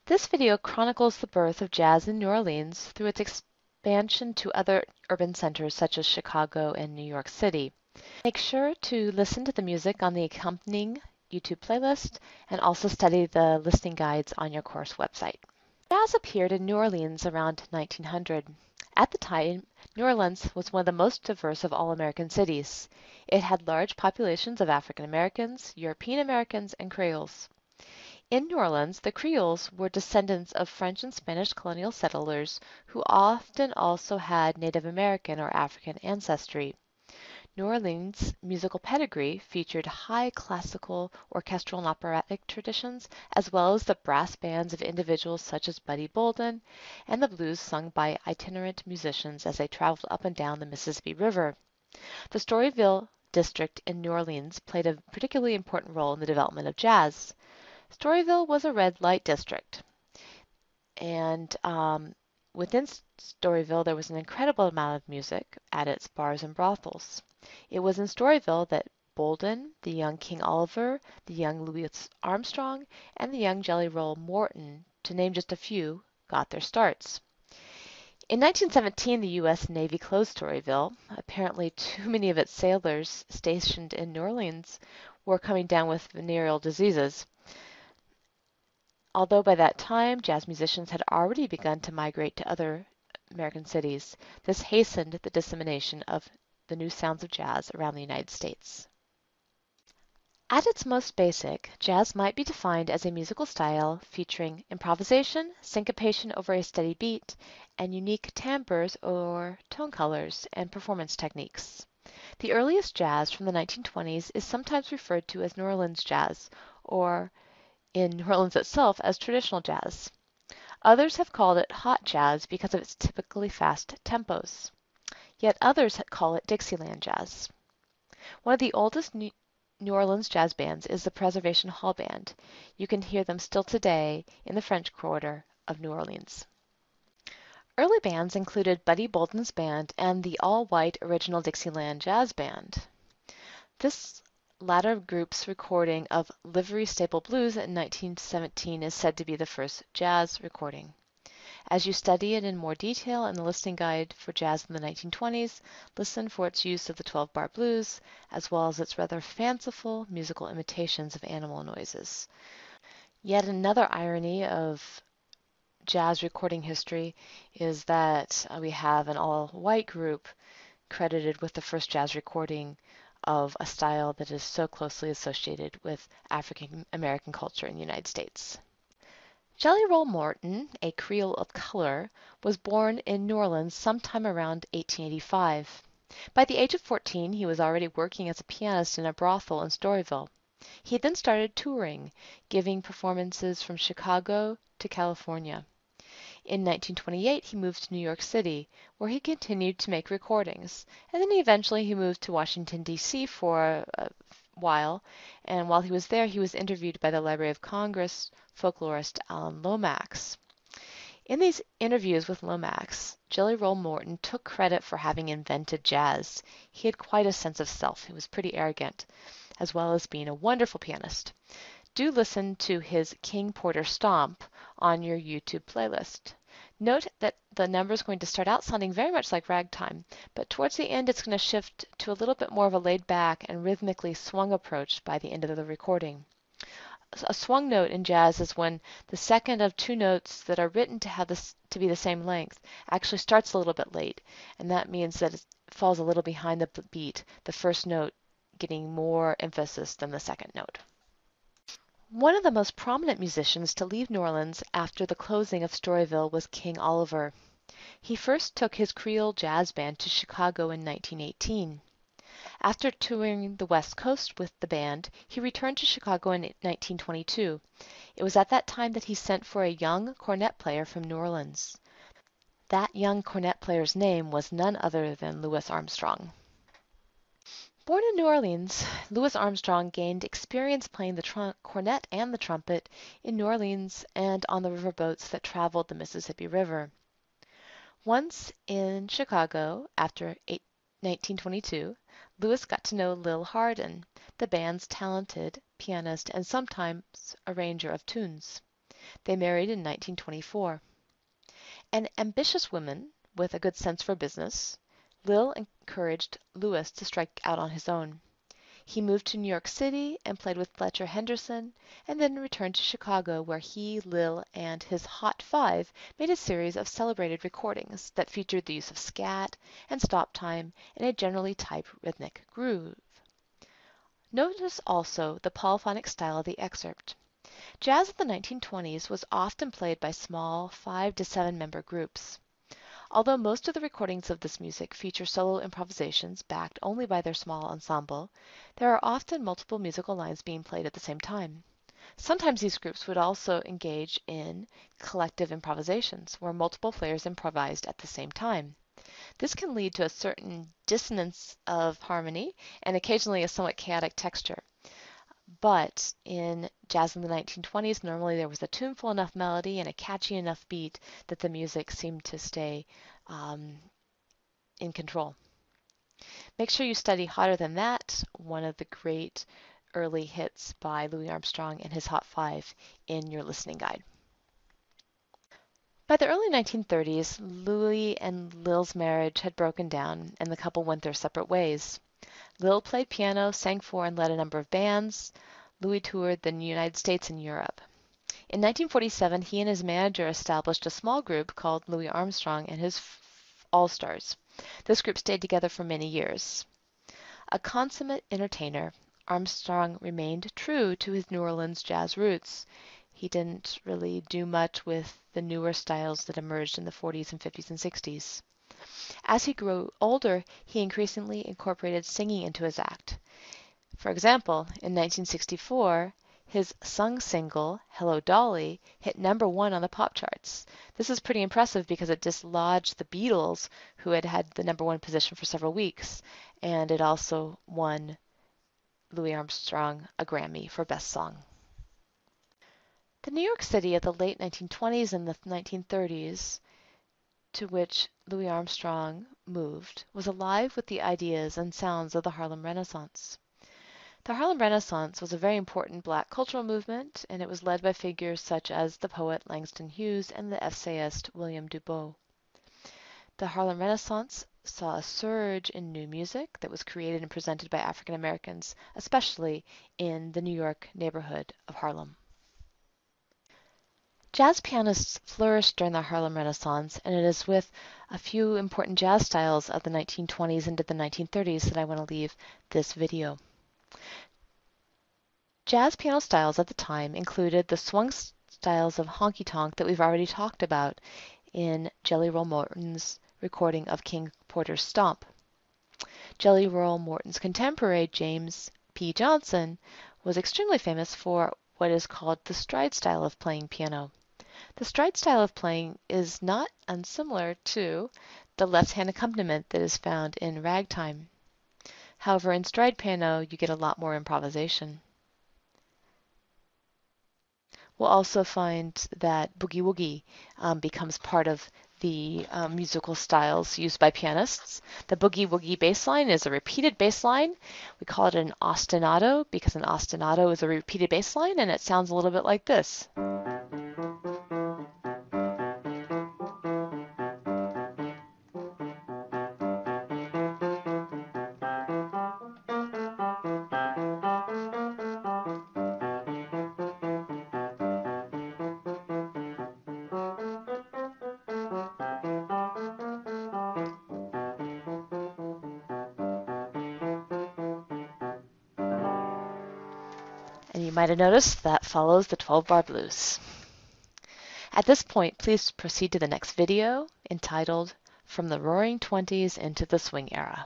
This video chronicles the birth of jazz in New Orleans through its expansion to other urban centers such as Chicago and New York City. Make sure to listen to the music on the accompanying YouTube playlist and also study the listening guides on your course website. Jazz appeared in New Orleans around 1900. At the time, New Orleans was one of the most diverse of all American cities. It had large populations of African Americans, European Americans, and Creoles. In New Orleans, the Creoles were descendants of French and Spanish colonial settlers who often also had Native American or African ancestry. New Orleans' musical pedigree featured high classical, orchestral, and operatic traditions, as well as the brass bands of individuals such as Buddy Bolden, and the blues sung by itinerant musicians as they traveled up and down the Mississippi River. The Storyville district in New Orleans played a particularly important role in the development of jazz. Storyville was a red light district, and within Storyville there was an incredible amount of music at its bars and brothels. It was in Storyville that Bolden, the young King Oliver, the young Louis Armstrong, and the young Jelly Roll Morton, to name just a few, got their starts. In 1917, the U.S. Navy closed Storyville. Apparently, too many of its sailors stationed in New Orleans were coming down with venereal diseases. Although by that time jazz musicians had already begun to migrate to other American cities, this hastened the dissemination of the new sounds of jazz around the United States. At its most basic, jazz might be defined as a musical style featuring improvisation, syncopation over a steady beat, and unique timbres or tone colors and performance techniques. The earliest jazz from the 1920s is sometimes referred to as New Orleans jazz, or in New Orleans itself as traditional jazz. Others have called it hot jazz because of its typically fast tempos. Yet others call it Dixieland jazz. One of the oldest New Orleans jazz bands is the Preservation Hall Band. You can hear them still today in the French Quarter of New Orleans. Early bands included Buddy Bolden's band and the all-white original Dixieland Jazz Band. This latter group's recording of Livery Stable Blues in 1917 is said to be the first jazz recording. As you study it in more detail in the listening guide for jazz in the 1920s, listen for its use of the 12-bar blues, as well as its rather fanciful musical imitations of animal noises. Yet another irony of jazz recording history is that we have an all-white group credited with the first jazz recording of a style that is so closely associated with African American culture in the United States. Jelly Roll Morton, a Creole of color, was born in New Orleans sometime around 1885. By the age of 14, he was already working as a pianist in a brothel in Storyville. He then started touring, giving performances from Chicago to California. In 1928, he moved to New York City, where he continued to make recordings, and then eventually he moved to Washington, D.C. for a while, and while he was there, he was interviewed by the Library of Congress folklorist Alan Lomax. In these interviews with Lomax, Jelly Roll Morton took credit for having invented jazz. He had quite a sense of self. He was pretty arrogant, as well as being a wonderful pianist. Do listen to his King Porter Stomp on your YouTube playlist. Note that the number is going to start out sounding very much like ragtime, but towards the end it's going to shift to a little bit more of a laid back and rhythmically swung approach by the end of the recording. A swung note in jazz is when the second of two notes that are written to have this to be the same length actually starts a little bit late, and that means that it falls a little behind the beat, the first note getting more emphasis than the second note. One of the most prominent musicians to leave New Orleans after the closing of Storyville was King Oliver. He first took his Creole jazz band to Chicago in 1918. After touring the West Coast with the band, he returned to Chicago in 1922. It was at that time that he sent for a young cornet player from New Orleans. That young cornet player's name was none other than Louis Armstrong. Born in New Orleans, Louis Armstrong gained experience playing the cornet and the trumpet in New Orleans and on the riverboats that traveled the Mississippi River. Once in Chicago, after 1922, Louis got to know Lil Hardin, the band's talented pianist and sometimes arranger of tunes. They married in 1924. An ambitious woman with a good sense for business, Lil encouraged Lewis to strike out on his own. He moved to New York City and played with Fletcher Henderson, and then returned to Chicago where he, Lil, and his Hot Five made a series of celebrated recordings that featured the use of scat and stop time in a generally tight rhythmic groove. Notice also the polyphonic style of the excerpt. Jazz of the 1920s was often played by small 5 to 7 member groups. Although most of the recordings of this music feature solo improvisations backed only by their small ensemble, there are often multiple musical lines being played at the same time. Sometimes these groups would also engage in collective improvisations, where multiple players improvised at the same time. This can lead to a certain dissonance of harmony and occasionally a somewhat chaotic texture. But in jazz in the 1920s, normally there was a tuneful enough melody and a catchy enough beat that the music seemed to stay in control. Make sure you study Hotter Than That, one of the great early hits by Louis Armstrong and his Hot Five, in your listening guide. By the early 1930s, Louis and Lil's marriage had broken down and the couple went their separate ways. Lil played piano, sang for and led a number of bands. Louis toured the United States and Europe. In 1947, he and his manager established a small group called Louis Armstrong and his All-Stars. This group stayed together for many years. A consummate entertainer, Armstrong remained true to his New Orleans jazz roots. He didn't really do much with the newer styles that emerged in the 40s and 50s and 60s. As he grew older, he increasingly incorporated singing into his act. For example, in 1964, his sung single, Hello Dolly, hit #1 on the pop charts. This is pretty impressive because it dislodged the Beatles, who had had the #1 position for several weeks, and it also won Louis Armstrong a Grammy for Best Song. The New York City of the late 1920s and the 1930s, to which Louis Armstrong moved, was alive with the ideas and sounds of the Harlem Renaissance. The Harlem Renaissance was a very important Black cultural movement, and it was led by figures such as the poet Langston Hughes and the essayist William Du Bois. The Harlem Renaissance saw a surge in new music that was created and presented by African Americans, especially in the New York neighborhood of Harlem. Jazz pianists flourished during the Harlem Renaissance, and it is with a few important jazz styles of the 1920s into the 1930s that I want to leave this video. Jazz piano styles at the time included the swung styles of honky-tonk that we've already talked about in Jelly Roll Morton's recording of King Porter's Stomp. Jelly Roll Morton's contemporary, James P. Johnson, was extremely famous for what is called the stride style of playing piano. The stride style of playing is not unsimilar to the left-hand accompaniment that is found in ragtime. However, in stride piano, you get a lot more improvisation. We'll also find that boogie woogie becomes part of the musical styles used by pianists. The boogie woogie bass line is a repeated bass line. We call it an ostinato because an ostinato is a repeated bass line, and it sounds a little bit like this. And you might have noticed that follows the 12-bar blues. At this point, please proceed to the next video entitled From the Roaring Twenties into the Swing Era.